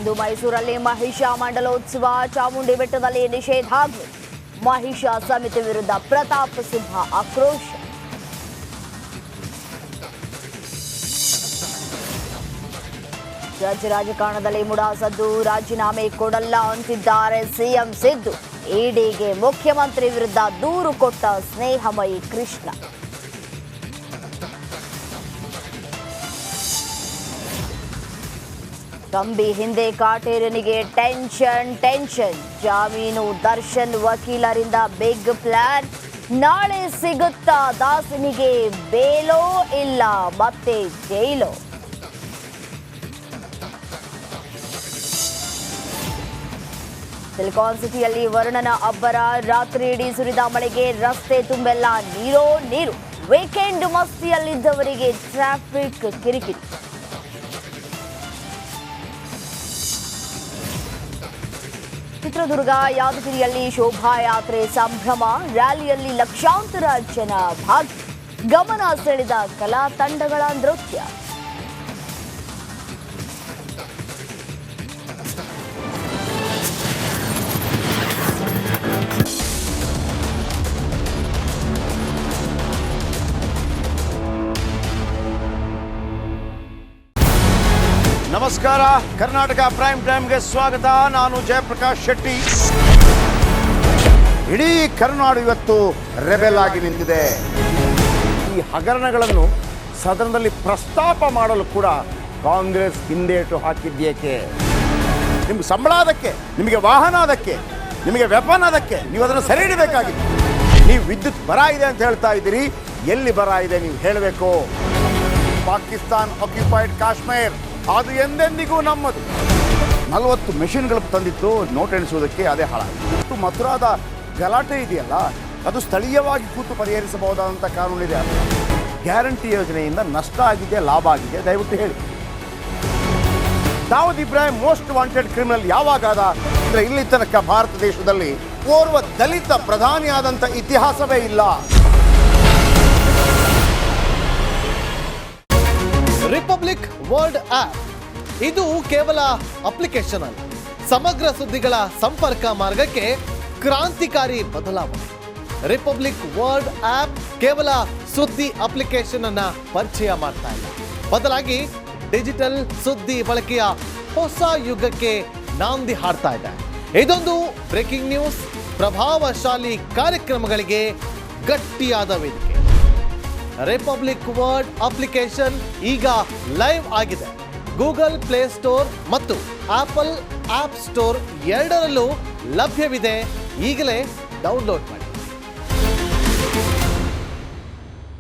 ಇಂದು ಮೈಸೂರಲ್ಲಿ ಮಹಿಷ ಮಂಡಲೋತ್ಸವ, ಚಾಮುಂಡಿ ಬೆಟ್ಟದಲ್ಲಿ ನಿಷೇಧಾಜ್ಞೆ. ಮಹಿಷ ಸಮಿತಿ ವಿರುದ್ಧ ಪ್ರತಾಪ್ ಸಿಂಹ ಆಕ್ರೋಶ. ರಾಜಕಾರಣದಲ್ಲಿ ಮುಡಾ ಸದ್ದು, ರಾಜೀನಾಮೆ ಕೊಡಲ್ಲ ಅಂತಿದ್ದಾರೆ ಸಿಎಂ ಸಿದ್ದು. ಇಡಿಗೆ ಮುಖ್ಯಮಂತ್ರಿ ವಿರುದ್ಧ ದೂರು ಕೊಟ್ಟ ಸ್ನೇಹಮಯಿ ಕೃಷ್ಣ. ಕಂಬಿ ಹಿಂದೆ ಕಾಟೇರನಿಗೆ ಟೆನ್ಷನ್. ಜಾಮೀನು, ದರ್ಶನ್ ವಕೀಲರಿಂದ ಬಿಗ್ ಪ್ಲಾನ್. ನಾಳೆ ಸಿಗುತ್ತಾ ದಾಸನಿಗೆ ಬೇಲೋ ಇಲ್ಲ ಮತ್ತೆ ಜೈಲೋ? ಸಿಲಿಕಾನ್ ಸಿಟಿಯಲ್ಲಿ ವರುಣನ ಅಬ್ಬರ, ರಾತ್ರಿ ಇಡೀ ಸುರಿದ ಮಳೆಗೆ ರಸ್ತೆ ತುಂಬೆಲ್ಲ ನೀರು. ವೀಕೆಂಡ್ ಮಸ್ತಿಯಲ್ಲಿದ್ದವರಿಗೆ ಟ್ರಾಫಿಕ್ ಕಿರಿಕಿರಿ. ಚಿತ್ರದುರ್ಗ ಯಾದಗಿರಿಯಲ್ಲಿ ಶೋಭಾಯಾತ್ರೆ ಸಂಭ್ರಮ, ರ್ಯಾಲಿಯಲ್ಲಿ ಲಕ್ಷಾಂತರ ಜನ ಭಾಗಿ. ಗಮನ ಸೆಳೆದ ಕಲಾ ತಂಡಗಳ ನೃತ್ಯ. ನಮಸ್ಕಾರ, ಕರ್ನಾಟಕ ಪ್ರೈಮ್ ಟೈಮ್ಗೆ ಸ್ವಾಗತ. ನಾನು ಜಯಪ್ರಕಾಶ್ ಶೆಟ್ಟಿ. ಇಡೀ ಕರ್ನಾಡು ಇವತ್ತು ರೆಬೆಲ್ ಆಗಿ ನಿಂತಿದೆ. ಈ ಹಗರಣಗಳನ್ನು ಸದನದಲ್ಲಿ ಪ್ರಸ್ತಾಪ ಮಾಡಲು ಕೂಡ ಕಾಂಗ್ರೆಸ್ ಹಿಂದೇಟು ಹಾಕಿದ್ದೇಕೆ? ನಿಮ್ಗೆ ಸಂಬಳ ಅದಕ್ಕೆ, ನಿಮಗೆ ವಾಹನ ಅದಕ್ಕೆ, ನಿಮಗೆ ವೆಪನ್ ಅದಕ್ಕೆ, ನೀವು ಅದನ್ನು ಸೆರೆ ಹಿಡಬೇಕಾಗಿತ್ತು. ನೀವು ವಿದ್ಯುತ್ ಬರ ಇದೆ ಅಂತ ಹೇಳ್ತಾ ಇದ್ದೀರಿ, ಎಲ್ಲಿ ಬರ ಇದೆ ನೀವು ಹೇಳಬೇಕು. ಪಾಕಿಸ್ತಾನ್ ಆಕ್ಯುಪೈಡ್ ಕಾಶ್ಮೀರ್ ಅದು ಎಂದೆಂದಿಗೂ ನಮ್ಮದು. 40 ಮೆಷಿನ್ಗಳು ತಂದಿತ್ತು ನೋಟ್ ಎಣಿಸುವುದಕ್ಕೆ, ಅದೇ ಹಾಳಾಯಿತು. ಮಥುರಾದ ಗಲಾಟೆ ಇದೆಯಲ್ಲ, ಅದು ಸ್ಥಳೀಯವಾಗಿ ಕೂತು ಪರಿಹರಿಸಬಹುದಾದಂಥ ಕಾನೂನಿದೆ. ಗ್ಯಾರಂಟಿ ಯೋಜನೆಯಿಂದ ನಷ್ಟ ಆಗಿದೆ, ಲಾಭ ಆಗಿದೆ, ದಯವಿಟ್ಟು ಹೇಳಿ. Dawood Ibrahim most wanted criminal ಯಾವಾಗಾದ ಅಂದರೆ ಇಲ್ಲಿ ತನಕ ಭಾರತ ದೇಶದಲ್ಲಿ ಓರ್ವ ದಲಿತ ಪ್ರಧಾನಿಯಾದಂಥ ಇತಿಹಾಸವೇ ಇಲ್ಲ. ರಿಪಬ್ಲಿಕ್ ವರ್ಲ್ಡ್ ಆಪ್ ಇದು ಕೇವಲ ಅಪ್ಲಿಕೇಶನ್ ಅಲ್ಲ, ಸಮಗ್ರ ಸುದ್ದಿಗಳ ಸಂಪರ್ಕ ಮಾರ್ಗಕ್ಕೆ ಕ್ರಾಂತಿಕಾರಿ ಬದಲಾವಣೆ. ರಿಪಬ್ಲಿಕ್ ವರ್ಲ್ಡ್ ಆಪ್ ಕೇವಲ ಸುದ್ದಿ ಅಪ್ಲಿಕೇಶನ್ ಅನ್ನ ಪರಿಚಯ ಮಾಡ್ತಾ ಇಲ್ಲ, ಬದಲಾಗಿ ಡಿಜಿಟಲ್ ಸುದ್ದಿ ಬಳಕೆಯ ಹೊಸ ಯುಗಕ್ಕೆ ನಾಂದಿ ಹಾಡ್ತಾ ಇದೆ. ಇದೊಂದು ಬ್ರೇಕಿಂಗ್ ನ್ಯೂಸ್, ಪ್ರಭಾವಶಾಲಿ ಕಾರ್ಯಕ್ರಮಗಳಿಗೆ ಗಟ್ಟಿಯಾದ ವೇದಿಕೆ. ರಿಪಬ್ಲಿಕ್ ವರ್ಲ್ಡ್ ಅಪ್ಲಿಕೇಶನ್ ಈಗ ಲೈವ್ ಆಗಿದೆ. ಗೂಗಲ್ ಪ್ಲೇ ಸ್ಟೋರ್ ಮತ್ತು ಆಪಲ್ ಆಪ್ ಸ್ಟೋರ್ ಎರಡರಲ್ಲೂ ಲಭ್ಯವಿದೆ. ಈಗಲೇ ಡೌನ್ಲೋಡ್ ಮಾಡಿ.